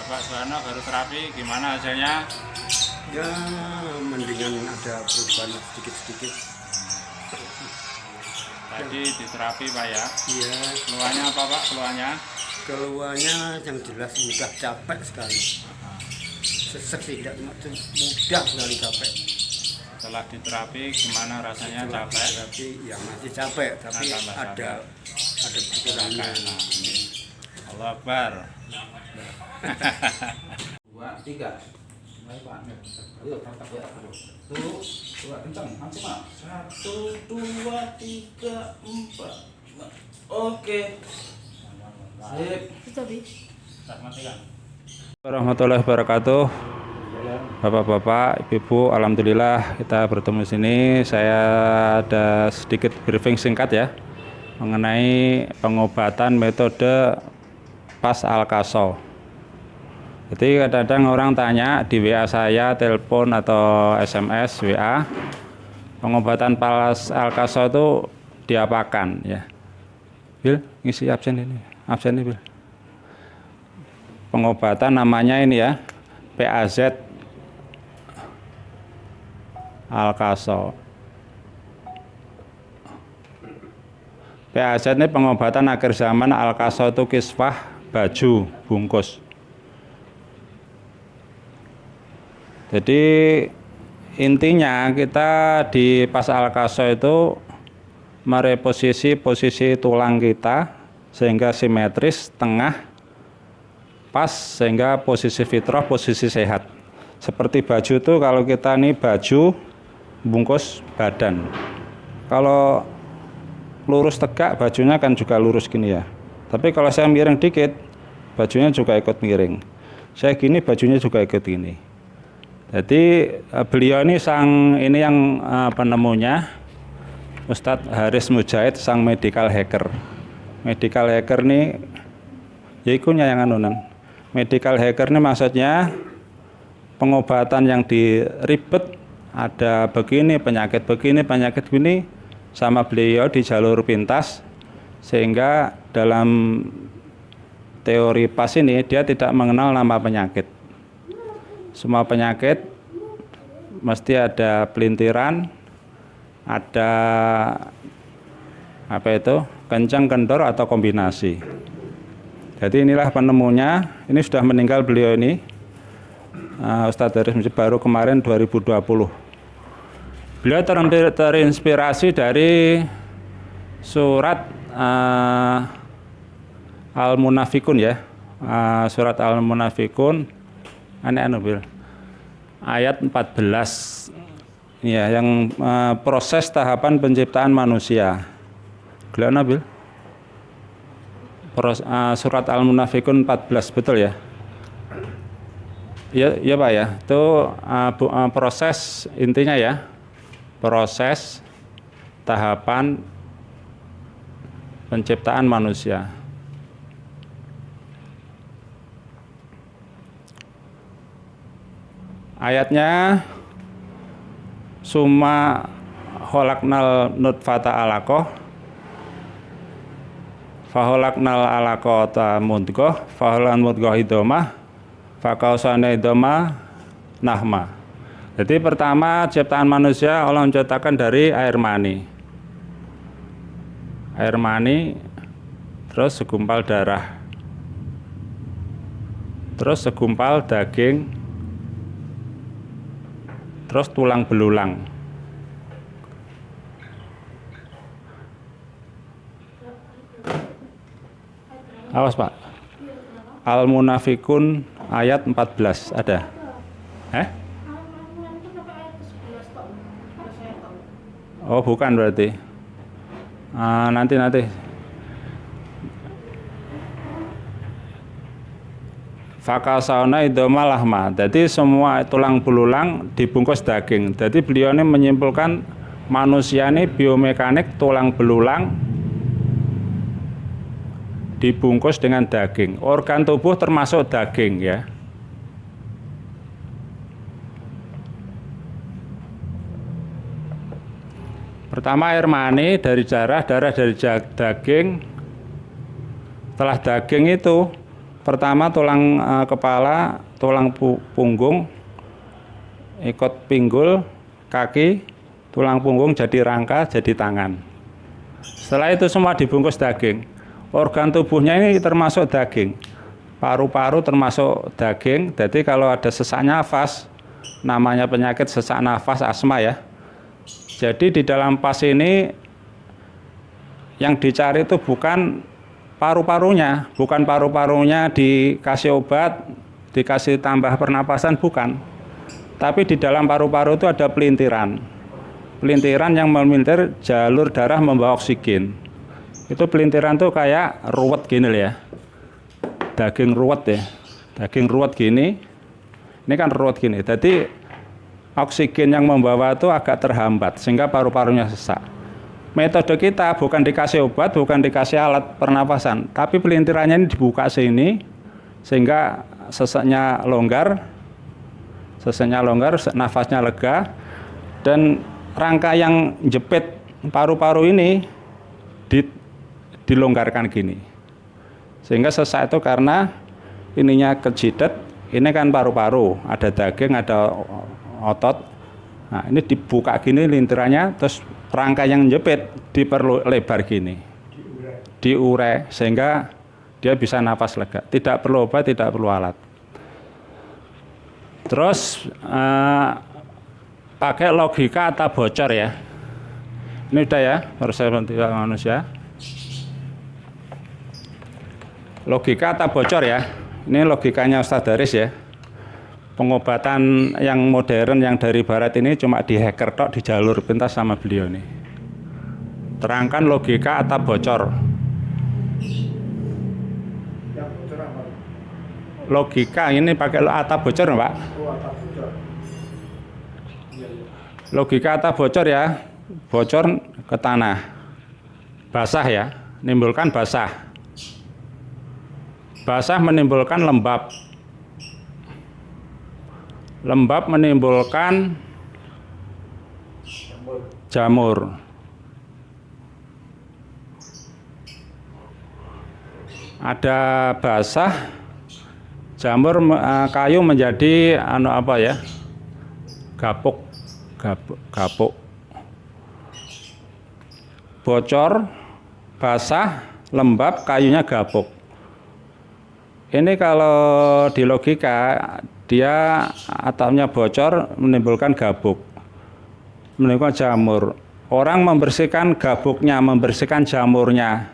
Pak Suwarno baru terapi, gimana hasilnya? Ya mendingan ada perubahan sedikit-sedikit. Tadi di terapi Pak ya. Iya, Keluhannya apa Pak? Keluhannya? keluarnya yang jelas mudah capek sekali. Sesek tidak mudah sekali capek. Setelah di terapi gimana rasanya? Capek? Tapi ya masih capek, tapi Tambah ada perkiraannya. Allah Akbar. 2, 3. Baik Pak. Ayo tangkap ya. 1, 2 kencang maksimal. 1, 2, 3, 4. Oke. Sip. Warahmatullahi wabarakatuh. Bapak-bapak, ibu-ibu, alhamdulillah kita bertemu sini. Saya ada sedikit briefing singkat ya mengenai pengobatan metode PAS Al-Kaso. Jadi kadang-kadang orang tanya di WA saya, telepon atau SMS WA, pengobatan PAS Al-Kaso itu diapakan ya? Bil, ngisi absen ini Bil. Pengobatan namanya ini ya, PAZ Al-Kaso. PAZ ini pengobatan akhir zaman. Al-Kaso itu kiswah, baju, bungkus. Jadi intinya kita di PAS Al-Kaso itu mereposisi posisi tulang kita sehingga simetris, tengah, pas, sehingga posisi fitrah, posisi sehat. Seperti baju itu, kalau kita nih baju bungkus badan, kalau lurus tegak bajunya kan juga lurus gini ya. Tapi kalau saya miring dikit, bajunya juga ikut miring. Saya gini, bajunya juga ikut gini. Jadi beliau ini yang penemunya Ustadz Haris Mujahid, sang medical hacker. Medical hacker nih ya ikunya yang anunan. Medical hacker ini maksudnya pengobatan yang diribet, ada begini, penyakit begini, sama beliau di jalur pintas, sehingga dalam teori PAS ini dia tidak mengenal nama penyakit. Semua penyakit mesti ada pelintiran, ada kencang, kendor, atau kombinasi. Jadi inilah penemunya. Ini sudah meninggal beliau ini, Ustadz Haris Mujahid, baru kemarin 2020. Beliau terinspirasi dari surat Al-Munafikun ya, surat Al-Munafikun ayat 14 ya, yang proses tahapan penciptaan manusia. Gila Nabil, surat Al-Munafikun 14, betul ya? Ya Pak ya, itu proses intinya ya, proses tahapan penciptaan manusia. Ayatnya, summa khalaqnal nutfata alaqah faholaknal alaqata mudghah faholan mudghah idomah fakausana idomah nahma. Jadi pertama ciptaan manusia Allah menciptakan dari air mani, terus segumpal darah, terus segumpal daging, terus tulang belulang. Awas Pak, Al-Munafikun ayat 14 ada? Oh bukan berarti. Nanti. Fakasauna idoma lahma. Jadi semua tulang belulang dibungkus daging. Jadi beliau ini menyimpulkan manusia ini biomekanik tulang belulang dibungkus dengan daging. Organ tubuh termasuk daging ya. Pertama air mani dari darah dari daging. Setelah daging itu Pertama tulang kepala, tulang punggung, ikut pinggul, kaki, tulang punggung jadi rangka, jadi tangan. Setelah itu semua dibungkus daging. Organ tubuhnya ini termasuk daging. Paru-paru termasuk daging. Jadi kalau ada sesak nafas, namanya penyakit sesak nafas asma ya. Jadi di dalam pas ini yang dicari itu bukan paru-parunya, bukan paru-parunya dikasih obat, dikasih tambah pernapasan, bukan. Tapi di dalam paru-paru itu ada pelintiran. Pelintiran yang melintir jalur darah membawa oksigen. Itu pelintiran tuh kayak ruwet gini ya. Daging ruwet ya. Daging ruwet gini. Ini kan ruwet gini. Jadi oksigen yang membawa itu agak terhambat sehingga paru-parunya sesak. Metode kita bukan dikasih obat, bukan dikasih alat pernapasan, tapi pelintirannya ini dibuka sini sehingga sesaknya longgar, nafasnya lega, dan rangka yang jepit paru-paru ini dilonggarkan gini. Sehingga sesak itu karena ininya kejidat, ini kan paru-paru, ada daging, ada otot. Nah, ini dibuka gini lintirannya, terus rangka yang jepit diperlebar gini. Diurai sehingga dia bisa nafas lega. Tidak perlu obat, tidak perlu alat. Terus pakai logika atau bocor ya. Ini udah ya, proses pembentukan manusia. Logika atau bocor ya. Ini logikanya Ustadz Daris ya. Pengobatan yang modern yang dari barat ini cuma di hacker tok, di jalur pintas sama beliau nih. Terangkan logika atau bocor. Logika ini pakai atap bocor, Pak. Logika atap bocor ya, bocor ke tanah, basah ya, menimbulkan basah. Basah menimbulkan lembab. Lembab menimbulkan jamur. Ada basah, jamur, kayu menjadi gapuk. Bocor, basah, lembab, kayunya gapuk. Ini kalau di logika dia atapnya bocor menimbulkan gabuk, menimbulkan jamur. Orang membersihkan gabuknya, membersihkan jamurnya,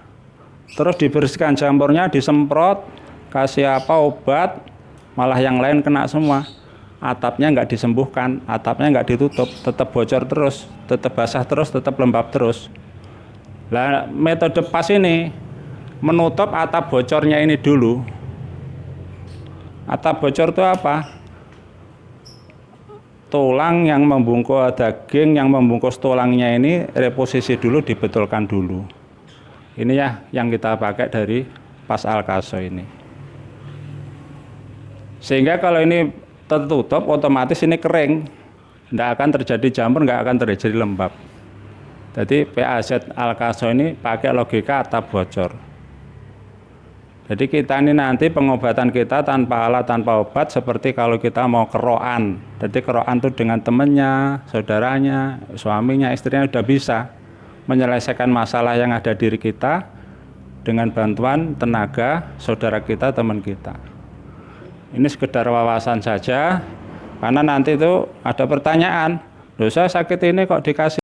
terus dibersihkan jamurnya, disemprot, kasih obat, malah yang lain kena semua. Atapnya nggak disembuhkan, atapnya nggak ditutup, tetap bocor terus, tetap basah terus, tetap lembab terus. Nah, metode pas ini menutup atap bocornya ini dulu. Atap bocor itu apa? Tulang yang membungkus daging, yang membungkus tulangnya ini reposisi dulu, dibetulkan dulu. Ini ya yang kita pakai dari pas Al-Kaso ini. Sehingga kalau ini tertutup, otomatis ini kering. Tidak akan terjadi jamur, nggak akan terjadi lembab. Jadi PAZ Al-Kaso ini pakai logika atap bocor. Jadi kita ini nanti pengobatan kita tanpa alat, tanpa obat, seperti kalau kita mau keroan. Jadi keroan itu dengan temannya, saudaranya, suaminya, istrinya sudah bisa menyelesaikan masalah yang ada diri kita dengan bantuan tenaga saudara kita, teman kita. Ini sekedar wawasan saja, karena nanti itu ada pertanyaan, loh saya sakit ini kok dikasih